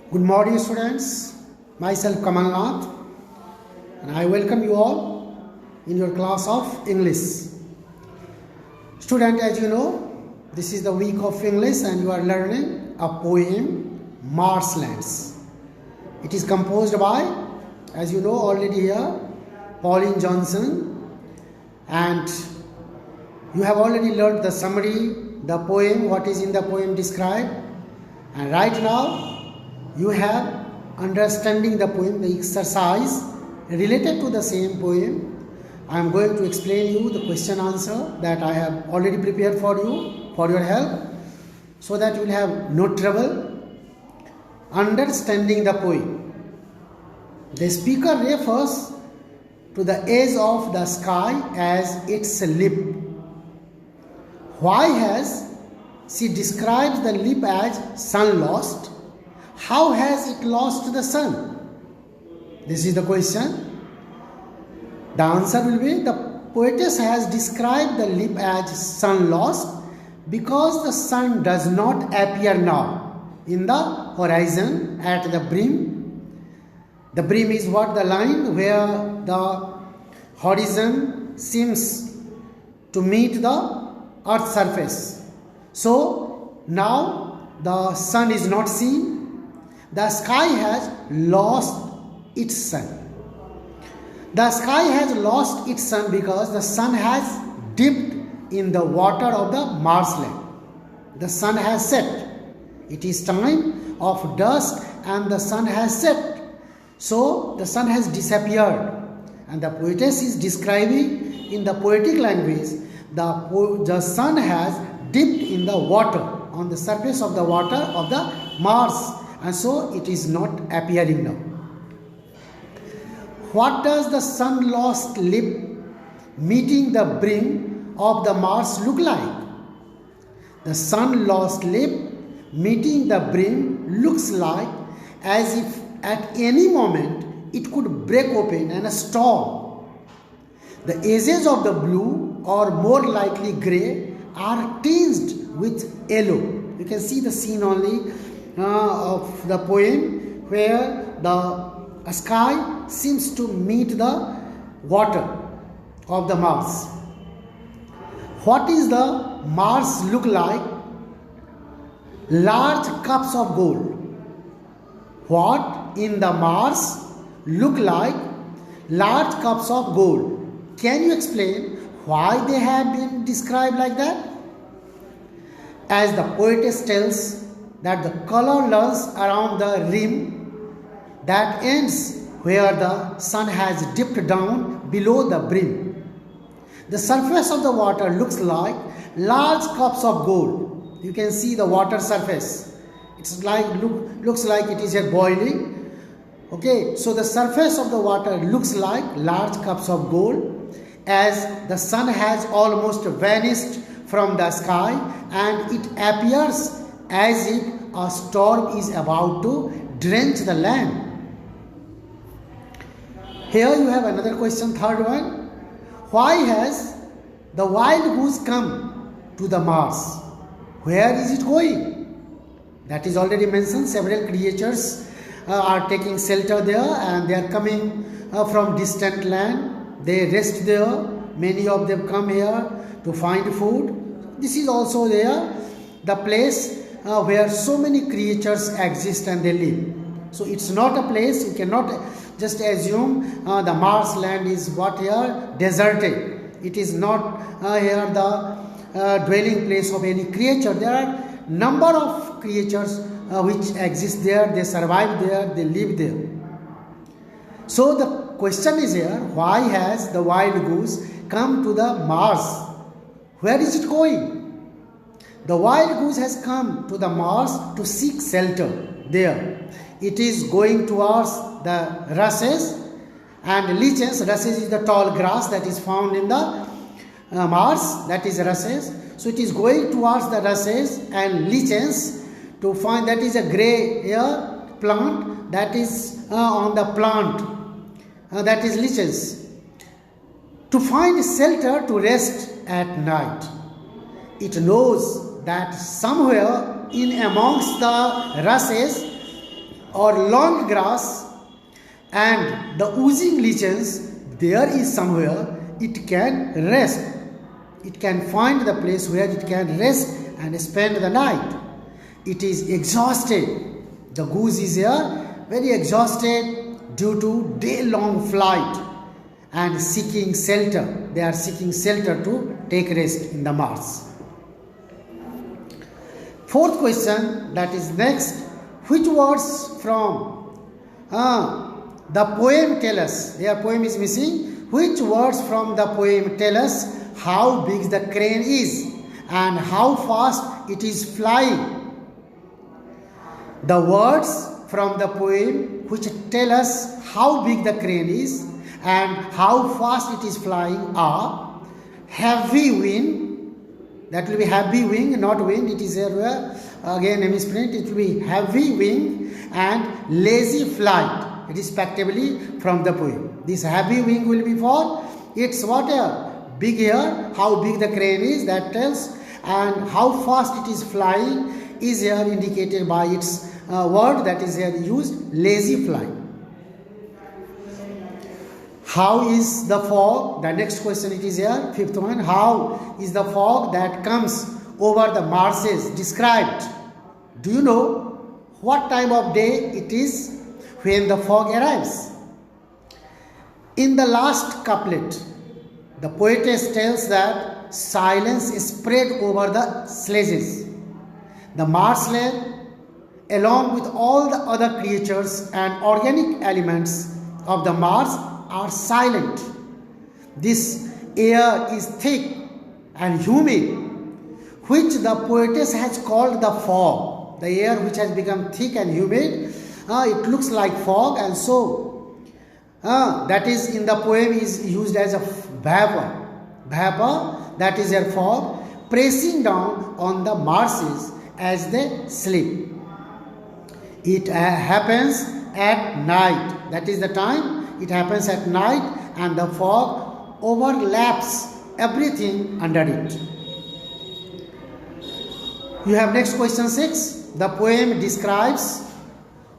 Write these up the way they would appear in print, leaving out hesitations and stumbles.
Good morning, students. Myself Kamal Nath, and I welcome you all in your class of English. Student, as you know, this is the week of English, and you are learning a poem, Marshlands. It is composed by, as you know already here, Pauline Johnson, and you have already learned the summary, the poem, what is in the poem described, and right now you have understanding the poem, the exercise related to the same poem. I am going to explain you the question answer that I have already prepared for you, for your help, so that you will have no trouble understanding the poem. The speaker refers to the edge of the sky as its lip. Why has she describes the lip as sun lost? How has it lost the sun? This is the question. The answer will be the poetess has described the lip as sun lost because the sun does not appear now in the horizon at the brim. The brim is what? The line where the horizon seems to meet the earth's surface. So now the sun is not seen. The sky has lost its sun. The sky has lost its sun because the sun has dipped in the water of the marshland. The sun has set. It is time of dusk and the sun has set. So the sun has disappeared. And the poetess is describing in the poetic language, the sun has dipped in the water, on the surface of the water of the marsh. And so it is not appearing now. What does the sun lost lip meeting the brim of the marsh look like? The sun lost lip meeting the brim looks like as if at any moment it could break open and a storm. The edges of the blue or more likely grey are tinged with yellow. You can see the scene only of the poem where the sky seems to meet the water of the marsh. What is the marsh look like? Large cups of gold. What in the marsh look like? Large cups of gold. Can you explain why they have been described like that? As the poetess tells that the color runs around the rim that ends where the sun has dipped down below the brim. The surface of the water looks like large cups of gold. You can see the water surface. It's like looks like it is a boiling. Okay, so the surface of the water looks like large cups of gold as the sun has almost vanished from the sky and it appears as if a storm is about to drench the land. Here you have another question, third one. Why has the wild goose come to the marsh? Where is it going? That is already mentioned. Several creatures are taking shelter there and they are coming from distant land. They rest there. Many of them come here to find food. This is also there, the place where so many creatures exist and they live. So it's not a place, you cannot just assume the marshland is what here? Deserted. It is not here the dwelling place of any creature. There are number of creatures which exist there, they survive there, they live there. So the question is here, why has the wild goose come to the marsh? Where is it going? The wild goose has come to the marsh to seek shelter there. It is going towards the rushes and lichens. Rushes is the tall grass that is found in the marsh, that is rushes. So it is going towards the rushes and lichens to find, that is a grey plant that is on the plant, that is lichens, to find shelter to rest at night. It knows that somewhere in amongst the rushes or long grass and the oozing lichens, there is somewhere it can rest. It can find the place where it can rest and spend the night. It is exhausted. The goose is here very exhausted due to day-long flight and seeking shelter. They are seeking shelter to take rest in the Mars. Fourth question, that is next. Which words from the poem tell us? Their poem is missing. Which words from the poem tell us how big the crane is and how fast it is flying? The words from the poem which tell us how big the crane is and how fast it is flying are heavy wind. That will be heavy wing, not wind. It is here again misprint. It will be heavy wing and lazy flight, respectively, from the poem. This heavy wing will be for its what big here. How big the crane is, that tells, and how fast it is flying is here indicated by its word that is here used, lazy flight. How is the fog? The next question it is here, fifth one. How is the fog that comes over the marshes described? Do you know what time of day it is when the fog arrives? In the last couplet, the poetess tells that silence is spread over the sledges. The marshland, along with all the other creatures and organic elements of the Mars, are silent. This air is thick and humid, which the poetess has called the fog. The air which has become thick and humid, it looks like fog, and so that is in the poem is used as a vapor. Vapor, that is a fog, pressing down on the marshes as they sleep. It happens at night. That is the time. It happens at night and the fog overlaps everything under it. You have next question 6. The poem describes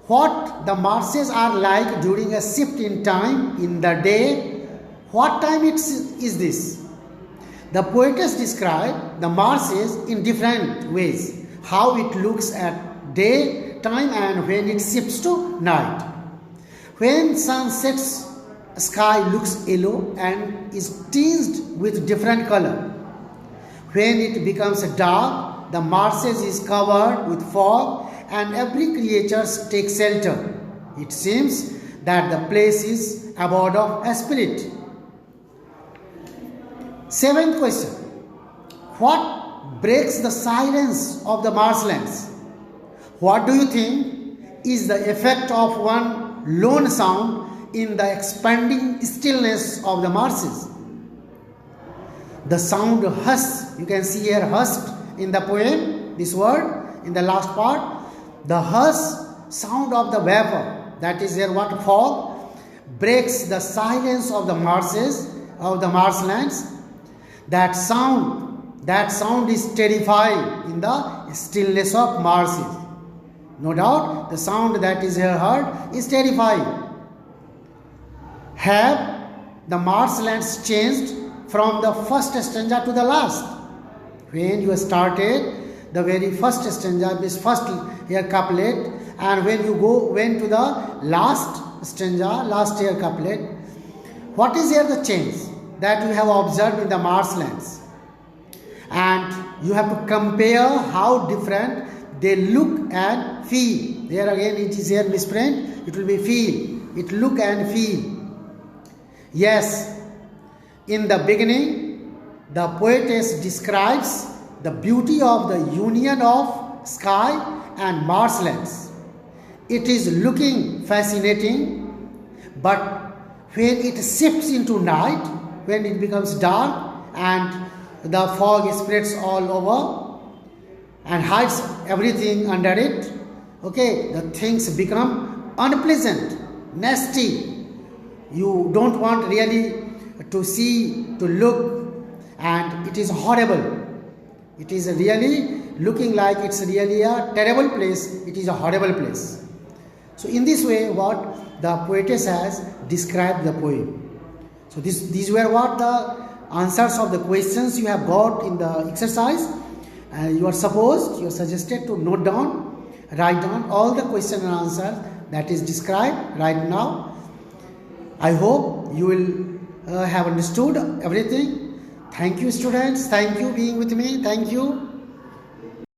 what the marshes are like during a shift in time in the day. What time is this? The poetess described the marshes in different ways. How it looks at day time and when it shifts to night. When sun sets, sky looks yellow and is tinged with different color. When it becomes dark, the marshes is covered with fog and every creature takes shelter. It seems that the place is abode of a spirit. Seventh question. What breaks the silence of the marshlands? What do you think is the effect of one lone sound in the expanding stillness of the marshes? The sound hush, you can see here hushed in the poem, this word in the last part. The hush sound of the vapor, that is here what fog, breaks the silence of the marshes, of the marshlands. That sound is terrifying in the stillness of marshes. No doubt, the sound that is here heard is terrifying. Have the marshlands changed from the first stanza to the last? When you started the very first stanza, this first here couplet, and when you went to the last stanza, last here couplet, what is here the change that you have observed in the marshlands? And you have to compare how different they look and feel. There again it is here misprint. It will be feel. It look and feel. Yes, in the beginning, the poetess describes the beauty of the union of sky and marshlands. It is looking fascinating, but when it shifts into night, when it becomes dark and the fog spreads all over and hides everything under it, okay, the things become unpleasant, nasty. You don't want really to see, to look, and it is horrible. It is really looking like it's really a terrible place. It is a horrible place. So in this way, what the poetess has described the poem. So these were what the answers of the questions you have got in the exercise. You are suggested to note down, write down all the question and answers that is described right now. I hope you will have understood everything. Thank you, students. Thank you being with me. Thank you.